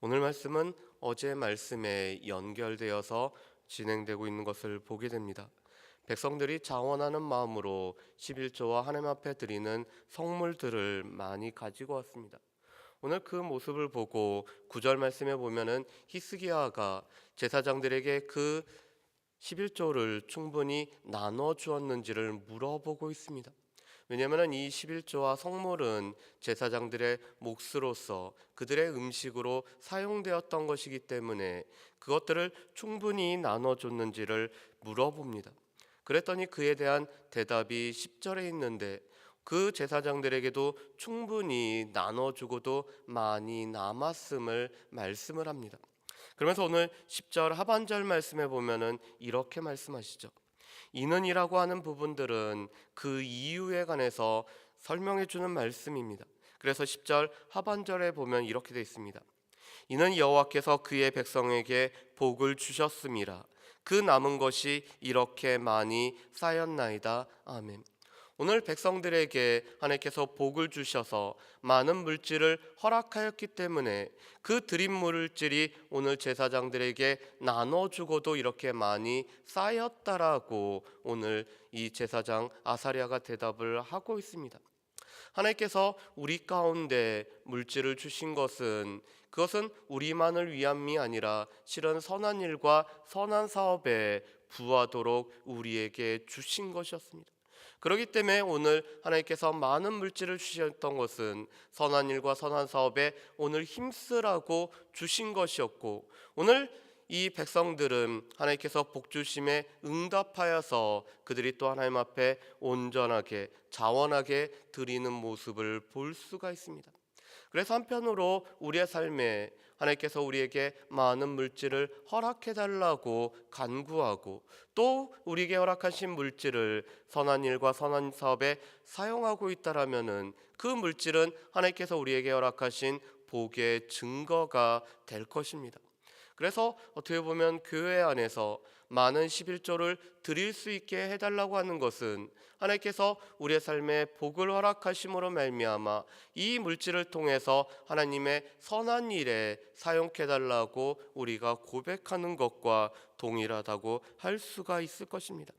오늘 말씀은 어제 말씀에 연결되어서 진행되고 있는 것을 보게 됩니다. 백성들이 자원하는 마음으로 11조와 하나님 앞에 드리는 성물들을 많이 가지고 왔습니다. 오늘 그 모습을 보고 9절 말씀에 보면은 히스기야가 제사장들에게 그 11조를 충분히 나눠 주었는지를 물어보고 있습니다. 왜냐하면 이 11조와 성물은 제사장들의 몫으로서 그들의 음식으로 사용되었던 것이기 때문에 그것들을 충분히 나눠줬는지를 물어봅니다. 그랬더니 그에 대한 대답이 10절에 있는데 그 제사장들에게도 충분히 나눠주고도 많이 남았음을 말씀을 합니다. 그러면서 오늘 10절 하반절 말씀에 보면은 이렇게 말씀하시죠. 이는이라고 하는 부분들은 그 이유에 관해서 설명해 주는 말씀입니다. 그래서 10절 하반절에 보면 이렇게 되어 있습니다. 이는 여호와께서 그의 백성에게 복을 주셨음이라. 그 남은 것이 이렇게 많이 쌓였나이다. 아멘. 오늘 백성들에게 하나님께서 복을 주셔서 많은 물질을 허락하였기 때문에 그 드린 물질이 오늘 제사장들에게 나눠주고도 이렇게 많이 쌓였다라고 오늘 이 제사장 아사랴가 대답을 하고 있습니다. 하나님께서 우리 가운데 물질을 주신 것은 그것은 우리만을 위함이 아니라 실은 선한 일과 선한 사업에 부하도록 우리에게 주신 것이었습니다. 그렇기 때문에 오늘 하나님께서 많은 물질을 주셨던 것은 선한 일과 선한 사업에 오늘 힘쓰라고 주신 것이었고, 오늘 이 백성들은 하나님께서 복주심에 응답하여서 그들이 또 하나님 앞에 온전하게 자원하게 드리는 모습을 볼 수가 있습니다. 그래서 한편으로 우리의 삶에 하나님께서 우리에게 많은 물질을 허락해 달라고 간구하고 또 우리에게 허락하신 물질을 선한 일과 선한 사업에 사용하고 있다라면은 그 물질은 하나님께서 우리에게 허락하신 복의 증거가 될 것입니다. 그래서 어떻게 보면 교회 안에서 많은 11조를 드릴 수 있게 해달라고 하는 것은 하나님께서 우리의 삶에 복을 허락하심으로 말미암아 이 물질을 통해서 하나님의 선한 일에 사용해 달라고 우리가 고백하는 것과 동일하다고 할 수가 있을 것입니다.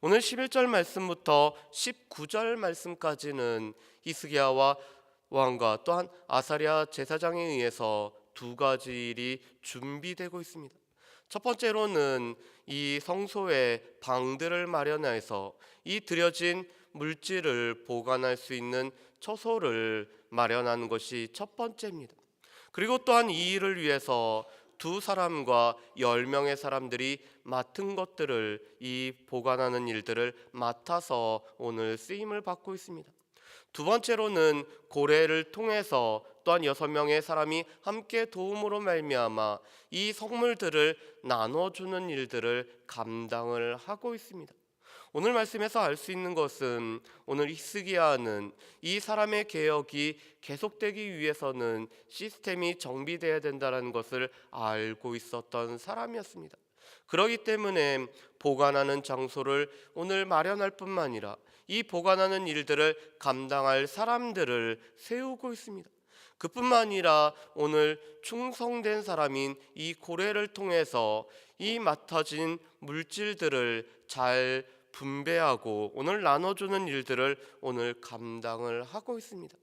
오늘 11절 말씀부터 19절 말씀까지는 히스기야와 왕과 또한 아사랴 제사장에 의해서 두 가지 일이 준비되고 있습니다. 첫 번째로는 이 성소에 방들을 마련해서 이 드려진 물질을 보관할 수 있는 처소를 마련하는 것이 첫 번째입니다. 그리고 또한 이 일을 위해서 두 사람과 10명의 사람들이 맡은 것들을 이 보관하는 일들을 맡아서 오늘 쓰임을 받고 있습니다. 두 번째로는 고래를 통해서 또한 6명의 사람이 함께 도움으로 말미암아 이 성물들을 나눠주는 일들을 감당을 하고 있습니다. 오늘 말씀에서 알 수 있는 것은 오늘 히스기야는 이 사람의 개혁이 계속되기 위해서는 시스템이 정비되어야 된다는 것을 알고 있었던 사람이었습니다. 그렇기 때문에 보관하는 장소를 오늘 마련할 뿐만 아니라 이 보관하는 일들을 감당할 사람들을 세우고 있습니다. 그뿐만 아니라 오늘 충성된 사람인 이 고래를 통해서 이 맡아진 물질들을 잘 분배하고 오늘 나눠주는 일들을 오늘 감당을 하고 있습니다.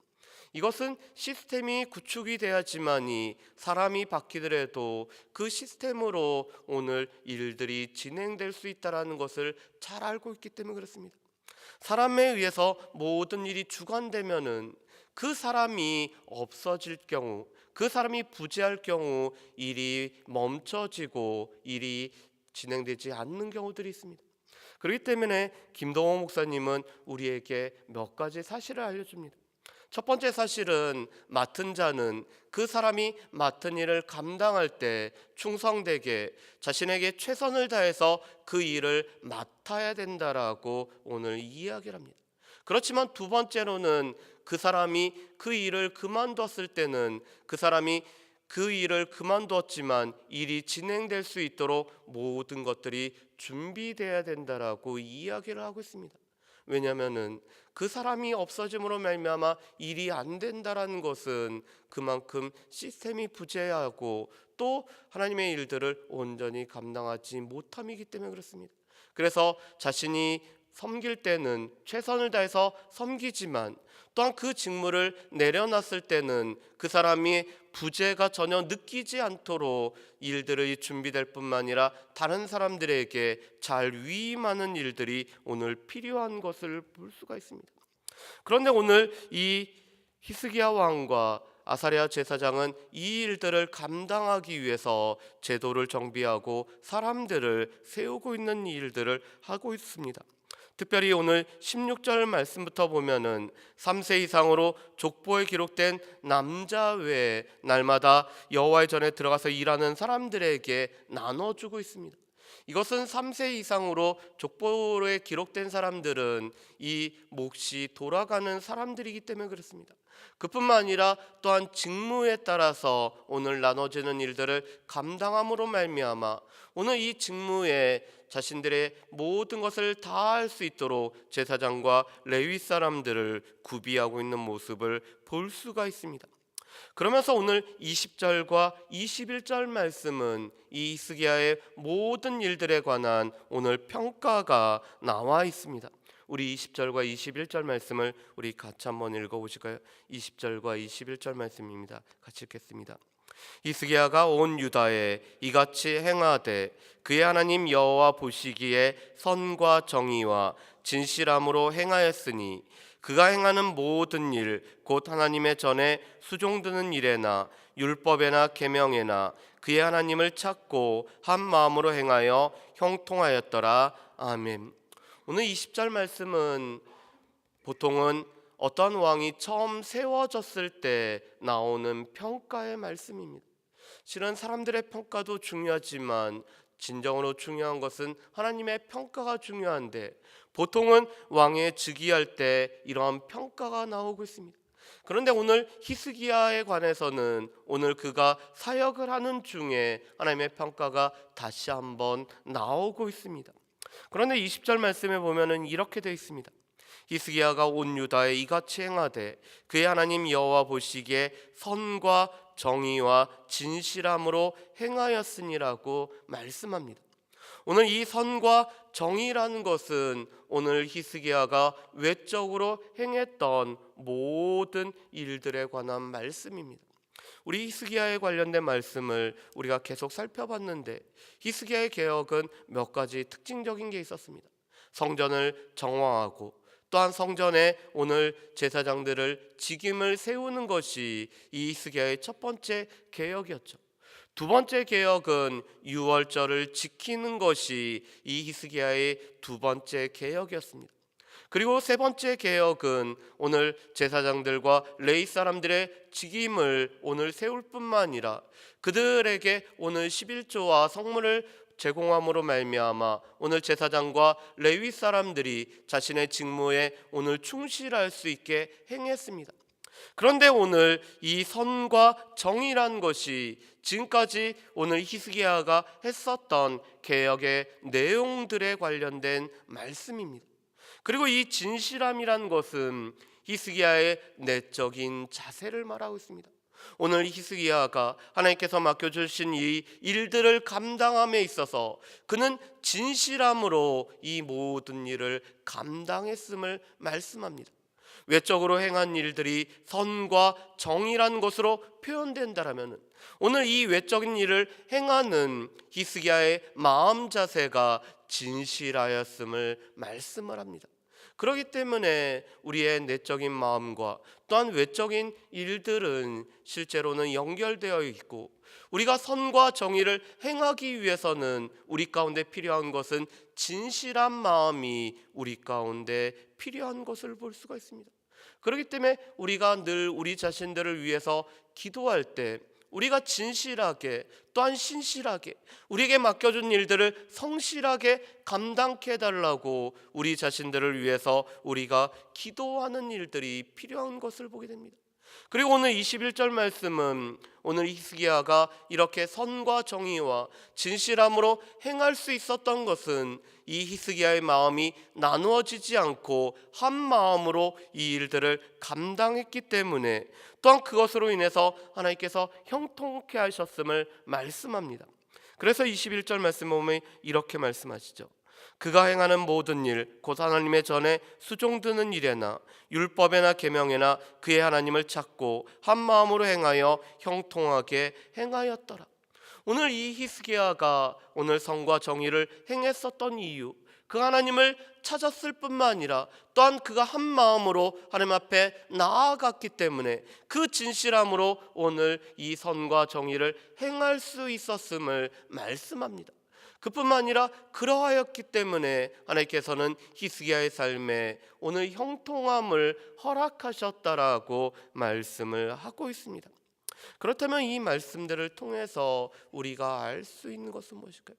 이것은 시스템이 구축이 돼야지만이 사람이 바뀌더라도 그 시스템으로 오늘 일들이 진행될 수 있다는 것을 잘 알고 있기 때문에 그렇습니다. 사람에 의해서 모든 일이 주관되면은 그 사람이 없어질 경우, 그 사람이 부재할 경우 일이 멈춰지고 일이 진행되지 않는 경우들이 있습니다. 그렇기 때문에 김동호 목사님은 우리에게 몇 가지 사실을 알려줍니다. 첫 번째 사실은 맡은 자는 그 사람이 맡은 일을 감당할 때 충성되게 자신에게 최선을 다해서 그 일을 맡아야 된다라고 오늘 이야기를 합니다. 그렇지만 두 번째로는 그 사람이 그 일을 그만뒀을 때는 그 사람이 그 일을 그만두었지만 일이 진행될 수 있도록 모든 것들이 준비돼야 된다라고 이야기를 하고 있습니다. 왜냐하면은 그 사람이 없어짐으로 말미암아 일이 안 된다라는 것은 그만큼 시스템이 부재하고 또 하나님의 일들을 온전히 감당하지 못함이기 때문에 그렇습니다. 그래서 자신이 섬길 때는 최선을 다해서 섬기지만 또한 그 직무를 내려놨을 때는 그 사람이 부재가 전혀 느끼지 않도록 일들이 준비될 뿐만 아니라 다른 사람들에게 잘 위임하는 일들이 오늘 필요한 것을 볼 수가 있습니다. 그런데 오늘 이 히스기야 왕과 아사랴 제사장은 이 일들을 감당하기 위해서 제도를 정비하고 사람들을 세우고 있는 일들을 하고 있습니다. 특별히 오늘 16절 말씀부터 보면은 3세 이상으로 족보에 기록된 남자 외에 날마다 여호와의 전에 들어가서 일하는 사람들에게 나눠주고 있습니다. 이것은 3세 이상으로 족보에 기록된 사람들은 이 몫이 돌아가는 사람들이기 때문에 그렇습니다. 그뿐만 아니라 또한 직무에 따라서 오늘 나눠지는 일들을 감당함으로 말미암아 오늘 이 직무에 자신들의 모든 것을 다 할 수 있도록 제사장과 레위 사람들을 구비하고 있는 모습을 볼 수가 있습니다. 그러면서 오늘 20절과 21절 말씀은 이 히스기야의 모든 일들에 관한 오늘 평가가 나와 있습니다. 우리 20절과 21절 말씀을 우리 같이 한번 읽어보실까요? 20절과 21절 말씀입니다. 같이 읽겠습니다. 히스기야가 온 유다에 이같이 행하되 그의 하나님 여호와 보시기에 선과 정의와 진실함으로 행하였으니 그가 행하는 모든 일 곧 하나님의 전에 수종드는 일에나 율법에나 계명에나 그의 하나님을 찾고 한 마음으로 행하여 형통하였더라. 아멘. 오늘 20절 말씀은 보통은 어떤 왕이 처음 세워졌을 때 나오는 평가의 말씀입니다. 실은 사람들의 평가도 중요하지만 진정으로 중요한 것은 하나님의 평가가 중요한데 보통은 왕에 즉위할 때 이러한 평가가 나오고 있습니다. 그런데 오늘 히스기야에 관해서는 오늘 그가 사역을 하는 중에 하나님의 평가가 다시 한번 나오고 있습니다. 그런데 20절 말씀에 보면은 이렇게 되어 있습니다. 히스기야가 온 유다에 이같이 행하되 그의 하나님 여호와 보시기에 선과 정의와 진실함으로 행하였으니라고 말씀합니다. 오늘 이 선과 정의라는 것은 오늘 히스기야가 외적으로 행했던 모든 일들에 관한 말씀입니다. 우리 히스기야에 관련된 말씀을 우리가 계속 살펴봤는데 히스기야의 개혁은 몇 가지 특징적인 게 있었습니다. 성전을 정화하고 또한 성전에 오늘 제사장들을 직임을 세우는 것이 이 히스기야의 첫 번째 개혁이었죠. 두 번째 개혁은 유월절을 지키는 것이 이 히스기야의 두 번째 개혁이었습니다. 그리고 세 번째 개혁은 오늘 제사장들과 레위 사람들의 직임을 오늘 세울 뿐만 아니라 그들에게 오늘 11조와 성물을 제공함으로 말미암아 오늘 제사장과 레위 사람들이 자신의 직무에 오늘 충실할 수 있게 행했습니다. 그런데 오늘 이 선과 정의란 것이 지금까지 오늘 히스기야가 했었던 개혁의 내용들에 관련된 말씀입니다. 그리고 이 진실함이란 것은 히스기야의 내적인 자세를 말하고 있습니다. 오늘 히스기야가 하나님께서 맡겨주신 이 일들을 감당함에 있어서 그는 진실함으로 이 모든 일을 감당했음을 말씀합니다. 외적으로 행한 일들이 선과 정의라는 것으로 표현된다라면 오늘 이 외적인 일을 행하는 히스기야의 마음 자세가 진실하였음을 말씀을 합니다. 그렇기 때문에 우리의 내적인 마음과 또한 외적인 일들은 실제로는 연결되어 있고 우리가 선과 정의를 행하기 위해서는 우리 가운데 필요한 것은 진실한 마음이 우리 가운데 필요한 것을 볼 수가 있습니다. 그렇기 때문에 우리가 늘 우리 자신들을 위해서 기도할 때 우리가 진실하게 또한 신실하게 우리에게 맡겨준 일들을 성실하게 감당케 해달라고 우리 자신들을 위해서 우리가 기도하는 일들이 필요한 것을 보게 됩니다. 그리고 오늘 21절 말씀은 오늘 히스기야가 이렇게 선과 정의와 진실함으로 행할 수 있었던 것은 이 히스기야의 마음이 나누어지지 않고 한 마음으로 이 일들을 감당했기 때문에, 또한 그것으로 인해서 하나님께서 형통케 하셨음을 말씀합니다. 그래서 21절 말씀 보면 이렇게 말씀하시죠. 그가 행하는 모든 일 곧 하나님의 전에 수종드는 일에나 율법에나 계명에나 그의 하나님을 찾고 한 마음으로 행하여 형통하게 행하였더라. 오늘 이 히스기야가 오늘 선과 정의를 행했었던 이유, 그 하나님을 찾았을 뿐만 아니라 또한 그가 한 마음으로 하나님 앞에 나아갔기 때문에 그 진실함으로 오늘 이 선과 정의를 행할 수 있었음을 말씀합니다. 그뿐만 아니라 그러하였기 때문에 하나님께서는 히스기야의 삶에 오늘 형통함을 허락하셨다라고 말씀을 하고 있습니다. 그렇다면 이 말씀들을 통해서 우리가 알 수 있는 것은 무엇일까요?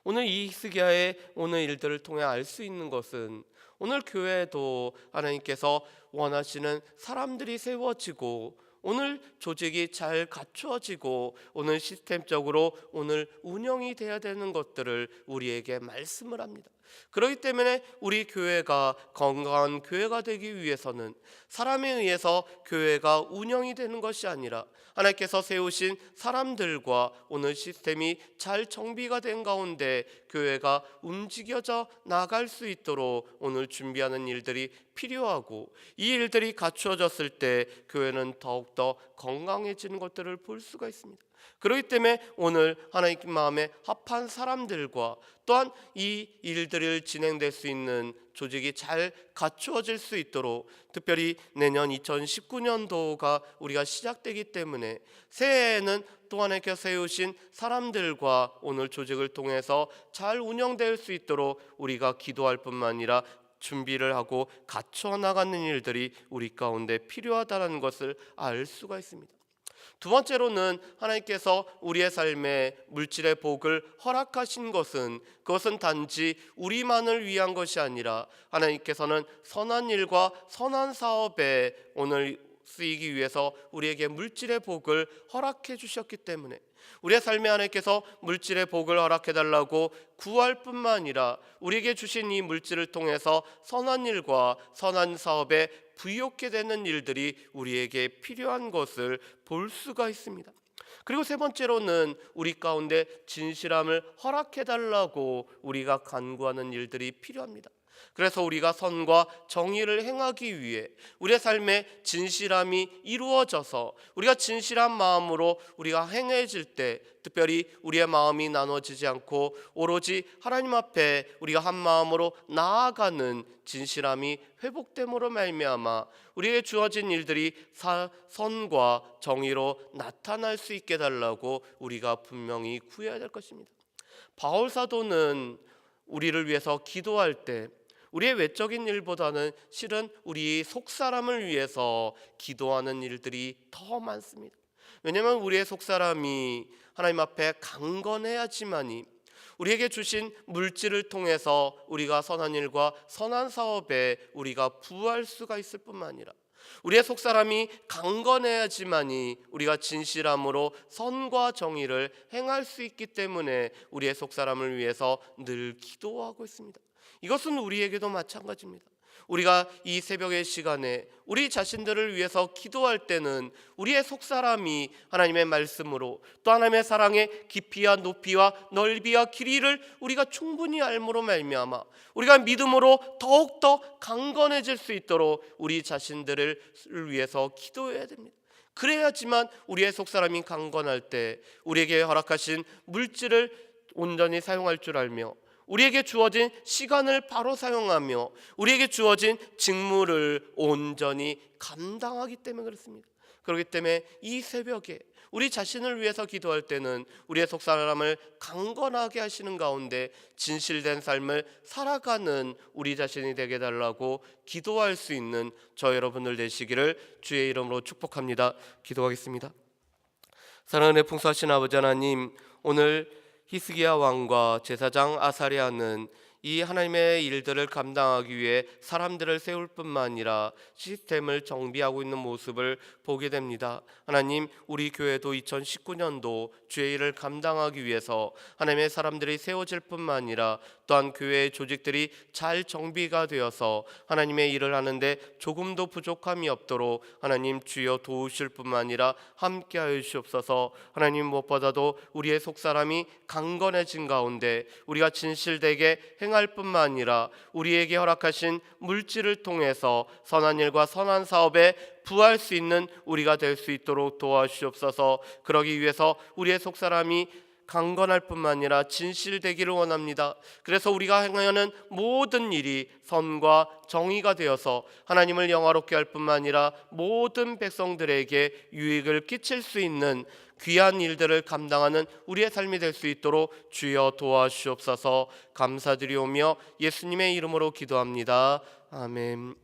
오늘 이 히스기야의 오늘 일들을 통해 알 수 있는 것은 오늘 교회도 하나님께서 원하시는 사람들이 세워지고 오늘 조직이 잘 갖추어지고 오늘 시스템적으로 오늘 운영이 돼야 되는 것들을 우리에게 말씀을 합니다. 그렇기 때문에 우리 교회가 건강한 교회가 되기 위해서는 사람에 의해서 교회가 운영이 되는 것이 아니라 하나님께서 세우신 사람들과 오늘 시스템이 잘 정비가 된 가운데 교회가 움직여져 나갈 수 있도록 오늘 준비하는 일들이 필요하고, 이 일들이 갖추어졌을 때 교회는 더욱더 건강해지는 것들을 볼 수가 있습니다. 그렇기 때문에 오늘 하나님 마음에 합한 사람들과 또한 이 일들을 진행될 수 있는 조직이 잘 갖추어질 수 있도록, 특별히 내년 2019년도가 우리가 시작되기 때문에 새해에는 또 하나님께서 세우신 사람들과 오늘 조직을 통해서 잘 운영될 수 있도록 우리가 기도할 뿐만 아니라 준비를 하고 갖춰 나가는 일들이 우리 가운데 필요하다는 것을 알 수가 있습니다. 두 번째로는 하나님께서 우리의 삶에 물질의 복을 허락하신 것은 그것은 단지 우리만을 위한 것이 아니라 하나님께서는 선한 일과 선한 사업에 오늘 쓰이기 위해서 우리에게 물질의 복을 허락해 주셨기 때문에 우리의 삶에 하나님께서 물질의 복을 허락해 달라고 구할 뿐만 아니라 우리에게 주신 이 물질을 통해서 선한 일과 선한 사업에 부욕게 되는 일들이 우리에게 필요한 것을 볼 수가 있습니다. 그리고 세 번째로는 우리 가운데 진실함을 허락해 달라고 우리가 간구하는 일들이 필요합니다. 그래서 우리가 선과 정의를 행하기 위해 우리의 삶에 진실함이 이루어져서 우리가 진실한 마음으로 우리가 행해질 때, 특별히 우리의 마음이 나눠지지 않고 오로지 하나님 앞에 우리가 한 마음으로 나아가는 진실함이 회복됨으로 말미암아 우리에게 주어진 일들이 선과 정의로 나타날 수 있게 달라고 우리가 분명히 구해야 될 것입니다. 바울 사도는 우리를 위해서 기도할 때 우리의 외적인 일보다는 실은 우리 속사람을 위해서 기도하는 일들이 더 많습니다. 왜냐하면 우리의 속사람이 하나님 앞에 강건해야지만이 우리에게 주신 물질을 통해서 우리가 선한 일과 선한 사업에 우리가 부할 수가 있을 뿐만 아니라 우리의 속사람이 강건해야지만이 우리가 진실함으로 선과 정의를 행할 수 있기 때문에 우리의 속사람을 위해서 늘 기도하고 있습니다. 이것은 우리에게도 마찬가지입니다. 우리가 이 새벽의 시간에 우리 자신들을 위해서 기도할 때는 우리의 속사람이 하나님의 말씀으로 또 하나님의 사랑의 깊이와 높이와 넓이와 길이를 우리가 충분히 알므로 말미암아 우리가 믿음으로 더욱더 강건해질 수 있도록 우리 자신들을 위해서 기도해야 됩니다. 그래야지만 우리의 속사람이 강건할 때 우리에게 허락하신 물질을 온전히 사용할 줄 알며 우리에게 주어진 시간을 바로 사용하며 우리에게 주어진 직무를 온전히 감당하기 때문에 그렇습니다. 그렇기 때문에 이 새벽에 우리 자신을 위해서 기도할 때는 우리의 속사람을 강건하게 하시는 가운데 진실된 삶을 살아가는 우리 자신이 되게 달라고 기도할 수 있는 저 여러분들 되시기를 주의 이름으로 축복합니다. 기도하겠습니다. 사랑의 풍성하신 아버지 하나님, 오늘 히스기야 왕과 제사장 아사랴는 이 하나님의 일들을 감당하기 위해 사람들을 세울 뿐만 아니라 시스템을 정비하고 있는 모습을 보게 됩니다. 하나님, 우리 교회도 2019년도 주의 일을 감당하기 위해서 하나님의 사람들이 세워질 뿐만 아니라 또한 교회의 조직들이 잘 정비가 되어서 하나님의 일을 하는데 조금도 부족함이 없도록 하나님 주여 도우실 뿐만 아니라 함께하여 주옵소서. 하나님, 무엇보다도 우리의 속사람이 강건해진 가운데 우리가 진실되게 행할 뿐만 아니라 우리에게 허락하신 물질을 통해서 선한 일과 선한 사업에 부할 수 있는 우리가 될 수 있도록 도와주옵소서. 그러기 위해서 우리의 속사람이 강건할 뿐만 아니라 진실되기를 원합니다. 그래서 우리가 행하는 모든 일이 선과 정의가 되어서 하나님을 영화롭게 할 뿐만 아니라 모든 백성들에게 유익을 끼칠 수 있는 귀한 일들을 감당하는 우리의 삶이 될 수 있도록 주여 도와주옵소서. 감사드리오며 예수님의 이름으로 기도합니다. 아멘.